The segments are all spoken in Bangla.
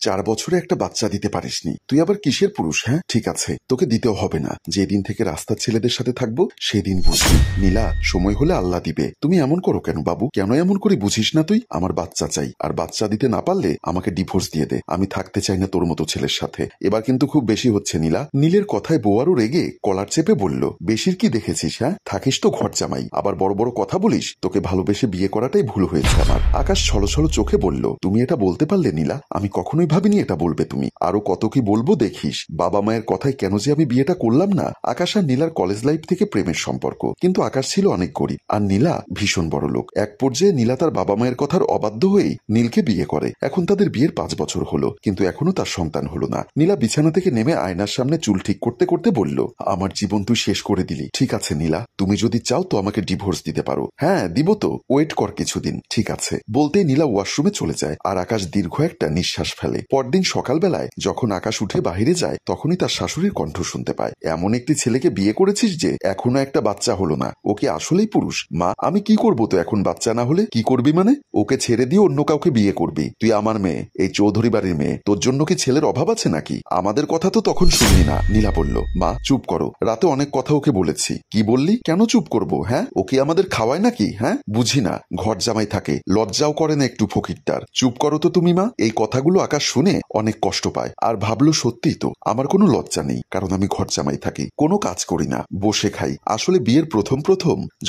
4 বছরে একটা বাচ্চা দিতে পারিসনি, তুই আবার কিসের পুরুষ? হ্যাঁ ঠিক আছে, তোকে দিতেও হবে না। যেদিন থেকে রাস্তার ছেলেদের সাথে থাকবো সেদিন বুঝবি। নীলা, সময় হলে আল্লাহ দিবে। তুমি এমন করো কেন বাবু? কেন এমন করে বুঝিস না তুই? আমার বাচ্চা চাই, আর বাচ্চা দিতে না পারলে আমাকে ডিভোর্স দিয়ে দে। আমি থাকতে চাই না তোর মতো ছেলের সাথে। এবার কিন্তু খুব বেশি হচ্ছে নীলা। নীলের কথায় বউ আরো রেগে কলার চেপে বলল, বেশির কি দেখেছিস? হ্যাঁ, থাকিস তো ঘর জামাই, আবার বড় বড় কথা বলিস। তোকে ভালোবেসে বিয়ে করাটাই ভুল হয়েছে আমার। আকাশ ছলছল চোখে বলল, তুমি এটা বলতে পারলে নীলা? আমি কখনোই ভাবিনি এটা বলবে তুমি। আরো কত কি বলবো দেখিস। বাবা মায়ের কথায় কেন যে আমি বিয়েটা করলাম না। আকাশ আর নীলার কলেজ লাইফ থেকে প্রেমের সম্পর্ক, কিন্তু আকাশ ছিল অনেক গরিব আর নীলা ভীষণ বড় লোক। এক পর্যায়ে নীলা তার বাবা মায়ের কথার অবাধ্য হয়েই নীলকে বিয়ে করে। এখন তাদের বিয়ের 5 বছর হলো, কিন্তু এখনো তার সন্তান হলো না। নীলা বিছানা থেকে নেমে আয়নার সামনে চুল ঠিক করতে করতে বলল, আমার জীবন তুই শেষ করে দিলি। ঠিক আছে নীলা, তুমি যদি চাও তো আমাকে ডিভোর্স দিতে পারো। হ্যাঁ দিব তো, ওয়েট কর কিছুদিন। ঠিক আছে বলতেই নীলা ওয়াশরুমে চলে যায়, আর আকাশ দীর্ঘ একটা নিঃশ্বাস ফেলে। পরদিন সকালবেলায় যখন আকাশ উঠে বাহিরে যায়, তখনই তার শাশুড়ির কণ্ঠ শুনতে পায়, এমন একটি ছেলেকে বিয়ে করেছিস যে এখনো একটা বাচ্চা হলো না। ও কি আসলেই পুরুষ? মা, আমি কি করবো তো এখন বাচ্চা না হলে? কি করবি মানে? ওকে ছেড়ে দিয়ে অন্য কাউকে বিয়ে করবি? তুই আমার মেয়ে, এই চৌধুরী বাড়ির মেয়ে, তোর জন্য কি ছেলের অভাব আছে নাকি? আমাদের কথা তো তখন শুনলি না। নীলা বলল, মা চুপ করো, রাতে অনেক কথা ওকে বলেছি। কি বললি? কেন চুপ করবো? হ্যাঁ, ওকে আমাদের খাওয়ায় নাকি? হ্যাঁ বুঝি না, ঘর জামাই থাকে, লজ্জাও করে না একটু ফকিরটার। চুপ করো তো তুমি মা। এই কথাগুলো আকাশ শুনে অনেক কষ্ট পায়, আর ভাবলো সত্যিই তো, আমার কোনো লজ্জা নেই, কারণ আমি ঘর জামাই থাকি, কোনো কাজ করি না, বসে খাই। আসলে বিয়ের প্রথম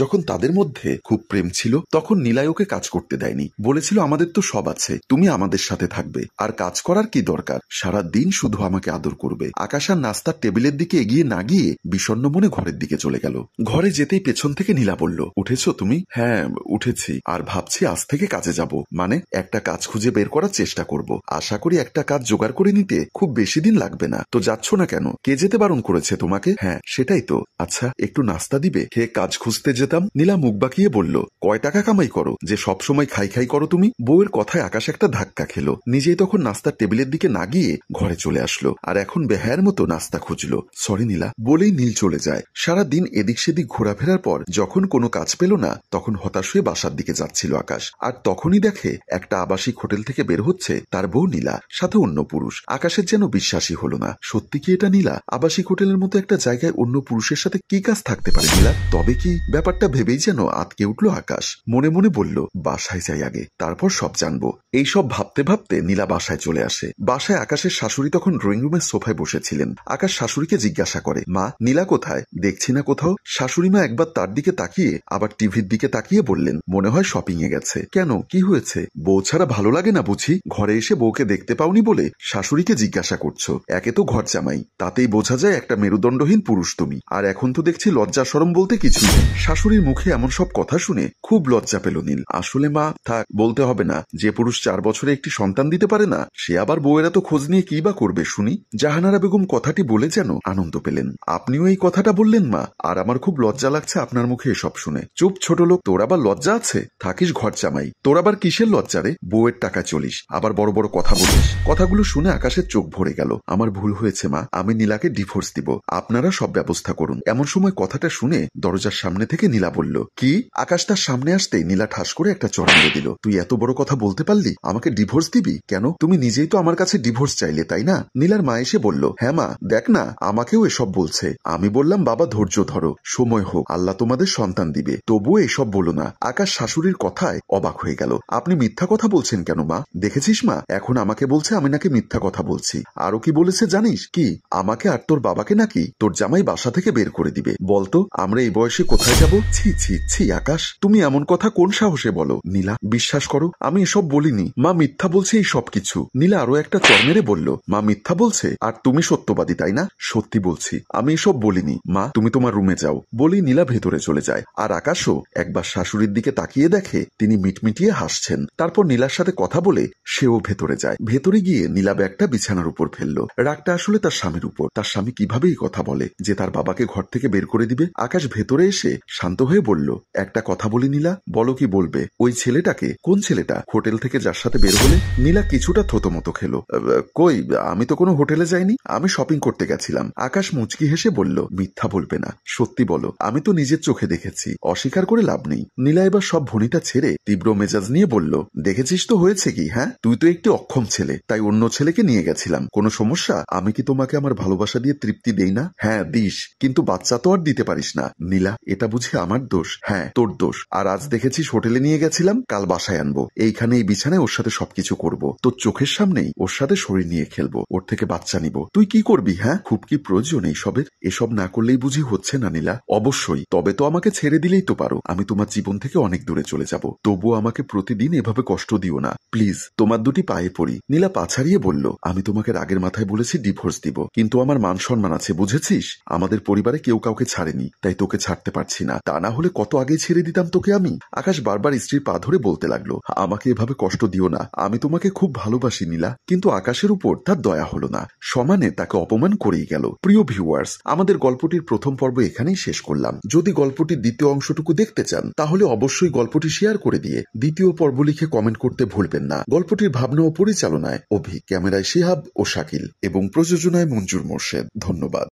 যখন তাদের মধ্যে খুব প্রেম ছিল, তখন নীলাই ওকে কাজ করতে দেয়নি। বলেছিল, আমাদের তো সব আছে, তুমি আমাদের সাথে থাকবে, আর কাজ করার কি দরকার, সারা দিন শুধু আমাকে আদর করবে। আকাশ আর নাস্তার টেবিলের দিকে এগিয়ে না গিয়ে বিষণ্ণ মনে ঘরের দিকে চলে গেল। ঘরে যেতেই পেছন থেকে নীলা বলল, উঠেছো তুমি? হ্যাঁ উঠেছি, আর ভাবছি আজ থেকে কাজে যাব। মানে একটা কাজ খুঁজে বের করার চেষ্টা করব। আশা করি একটা কাজ জোগাড় করে নিতে খুব বেশি দিন লাগবে না। তো যাচ্ছ না কেন? কে যেতে বারণ করেছে তোমাকে? হ্যাঁ সেটাই তো। আচ্ছা একটু নাস্তা দিবে? খেয়ে কাজ খুঁজতে যেতাম। নীলা মুখ বাঁকিয়ে বলল, কয় টাকা কামাই করো যে সব সময় খাই খাই করো তুমি? বউয়ের কথায় আকাশ একটা ধাক্কা খেলো। নিজেই তখন নাস্তার টেবিলের দিকে না গিয়ে ঘরে চলে আসলো, আর এখন বেহায়ের মতো নাস্তা খুঁজলো। সরি নীলা বলেই নীল চলে যায়। সারা দিন এদিক সেদিক ঘোরাফেরার পর যখন কোনো কাজ পেল না, তখন হতাশ হয়ে বাসার দিকে যাচ্ছিল আকাশ। আর তখনই দেখে একটা আবাসিক হোটেল থেকে বের হচ্ছে তার বউ নীলা, সাথে অন্য পুরুষ। আকাশের যেন বিশ্বাসই হলো না, সত্যি কি এটা নীলা? আবাসিক হোটেলের মতো একটা জায়গায় অন্য পুরুষের সাথে কি কাজ থাকতে পারে নীলা? তবে কি? ব্যাপারটা ভেবেই যেন আতকে উঠল আকাশ। মনে মনে বলল, বাসায় যাই আগে, তারপর সব জানবো। এইসব ভাবতে ভাবতে নীলা বাসায় চলে আসে। বাসায় আকাশের শাশুড়ি তখন ড্রয়িং রুমের সোফায় বসেছিলেন। আকাশ শাশুড়িকে জিজ্ঞাসা করে, মা নীলা কোথায়? দেখছি না কোথাও। শাশুড়ি মা একবার তার দিকে তাকিয়ে আবার টিভির দিকে তাকিয়ে বললেন, মনে হয় শপিং এ গেছে। কেন, কি হয়েছে? বউ ছাড়া ভালো লাগে না বুঝি? ঘরে এসে বউকে দেখতে পাওনি বলে শাশুড়িকে জিজ্ঞাসা করছো? একে তো ঘর জামাই, তাতেই বোঝা যায় একটা মেরুদণ্ডহীন পুরুষ তুমি, আর এখন তো দেখছি লজ্জা শরম বলতে কিছুই নেই। শাশুড়ির মুখে এমন সব কথা শুনে খুব লজ্জা পেল নীল। আসলে মা, থাক, বলতে হবে না। যে পুরুষ 4 বছরে একটি সন্তান দিতে পারে না, সে আবার বউয়েরা তো খোঁজ নিয়ে কি বা করবে শুনি। জাহানারা বেগম কথাটি বলে যেন আনন্দ পেলেন। আপনিও এই কথাটা বললেন মা, আর আমার খুব লজ্জা লাগছে আপনার মুখে এসব শুনে। চুপ ছোট লোক, তোর আবার লজ্জা আছে? থাকিস ঘর জামাই, তোর আবার কিসের লজ্জা রে? বউয়ের টাকা চলিস, আবার বড় বড় কথা বলিস। কথাগুলো শুনে আকাশের চোখ ভরে গেল। আমার ভুল হয়েছে মা, আমি নীলাকে ডিভোর্স দিব, আপনারা সব ব্যবস্থা করুন। এমন সময় কথাটা শুনে দরজার সামনে থেকে নীলা বলল, কি? আকাশ তার সামনে আসতেই নীলা ঠাস করে একটা চড় মেরে দিল। তুই এত বড় কথা বলতে পারলি? আমাকে ডিভোর্স দিবি? কেন, তুমি নিজেই তো আমার কাছে ডিভোর্স চাইলে, তাই না? নীলার মা এসে বলল, হ্যাঁ মা, দেখ না আমাকেও এসব বলছে। আমি বললাম, বাবা ধৈর্য ধরো, সময় হোক, আল্লাহ তোমাদের সন্তান দিবে, তবুও এসব বলো না। আকাশ শাশুড়ির কথায় অবাক হয়ে গেল। আপনি মিথ্যা কথা বলছেন কেন মা? দেখেছিস মা, এখন আমাকে বলছে আমি নাকি মিথ্যা কথা বলছি। আরো কি বলেছে জানিস? কি? আমাকে আর তোর বাবাকে নাকি তোর জামাই বাসা থেকে বের করে দিবে। বলতো আমরা এই বয়সে কোথায় যাব? ছি ছি ছি আকাশ, তুমি এমন কথা কোন সাহসে বলো? নীলা বিশ্বাস করো, আমি এসব বলিনি। মা মিথ্যা বলছে এই সব কিছু। নীলা আরো একটা চড় মেরে বলল, মা মিথ্যা বলছে? আর তুমি সত্যবাদী তাই না? সত্যি বলছি, আমি এসব বলিনি। মা তুমি তোমার রুমে যাও। বলেই নীলা ভেতরে চলে যায়। আর আকাশও একবার শাশুড়ির দিকে তাকিয়ে দেখে তিনি মিটমিটিয়ে হাসছেন। তারপর নীলার সাথে কথা বলে সেও ভেতরে যায়। ভেতরে গিয়ে নীলা ব্যাগটা বিছানার উপর ফেললো। রাগটা আসলে তার স্বামীর উপর। তার স্বামী কিভাবে এই কথা বলে যে তার বাবাকে ঘর থেকে বের করে দিবে? আকাশ ভেতরে এসে শান্ত হয়ে বলল, একটা কথা বলি নীলা। বলো কি বলবে? ওই ছেলেটাকে? কোন ছেলেটা? হোটেল থেকে যার সাথে বের হলে? নীলা কিছুটা থতমত খেলো। কই, আমি তো কোনো হোটেলে যাইনি, আমি শপিং করতে গেছিলাম। আকাশ মুচকি হেসে বলল, মিথ্যা বলবে না, সত্যি বলো, আমি তো নিজের চোখে দেখেছি, অস্বীকার করে লাভ নেই। নীলা এবার সব ভনিটা ছেড়ে তীব্র মেজাজ নিয়ে বলল, দেখেছিস তো হয়েছে কি? হ্যাঁ, তুই তো একটি অক্ষম ছেলে। ছেলে, তাই অন্য ছেলেকে নিয়ে গেছিলাম। কোনো সমস্যা? আমি কি তোমাকে আমার ভালোবাসা দিয়ে তৃপ্তি দেই না? হ্যাঁ দিস, কিন্তু বাচ্চা তো আর দিতে পারিস না। নীলা, এটা বুঝি আমার দোষ? হ্যাঁ তোর দোষ। আর আজ দেখেছিস হোটেলে নিয়ে গেছিলাম, কাল বাসায় আনবো, এইখানে এই বিছানায় ওর সাথে সবকিছু করব, তোর চোখের সামনেই ওর সাথে শরীর নিয়ে খেলবো, ওর থেকে বাচ্চা নিব। তুই কি করবি? হ্যাঁ, খুব কি প্রয়োজন এইসবের? এসব না করলেই বুঝি হচ্ছে না নীলা? অবশ্যই, তবে তো আমাকে ছেড়ে দিলেই তো পারো, আমি তোমার জীবন থেকে অনেক দূরে চলে যাব। তবুও আমাকে প্রতিদিন এভাবে কষ্ট দিও না প্লিজ, তোমার দুটি পায়ে পড়ি। নীলা পা ছাড়িয়ে বলল, আমি তোমাকে রাগের মাথায় বলেছি ডিভোর্স দিব, কিন্তু আমার মান সম্মান আছে, বুঝেছিস? আমাদের পরিবারে কেউ কাউকে ছাড়েনি, তাই তোকে ছাড়তে পারছি না। তা না হলে কত আগে ছেড়ে দিতাম তোকে আমি। আকাশ বারবার স্ত্রীর পা ধরে বলতে লাগলো, আমাকে এভাবে কষ্ট দিও না, আমি তোমাকে খুব ভালোবাসি নীলা। কিন্তু আকাশের উপর তার দয়া হলো না, সমানে তাকে অপমান করেই গেল। প্রিয় ভিউয়ার্স, আমাদের গল্পটির প্রথম পর্ব এখানেই শেষ করলাম। যদি গল্পটির দ্বিতীয় অংশটুকু দেখতে চান তাহলে অবশ্যই গল্পটি শেয়ার করে দিয়ে দ্বিতীয় পর্ব লিখে কমেন্ট করতে ভুলবেন না। গল্পটির ভাবনা ও পরিচালনায় অভি, ক্যামেরায় শিহাব ও শাকিল এবং প্রযোজনায় মঞ্জুর মোর্শেদ। ধন্যবাদ।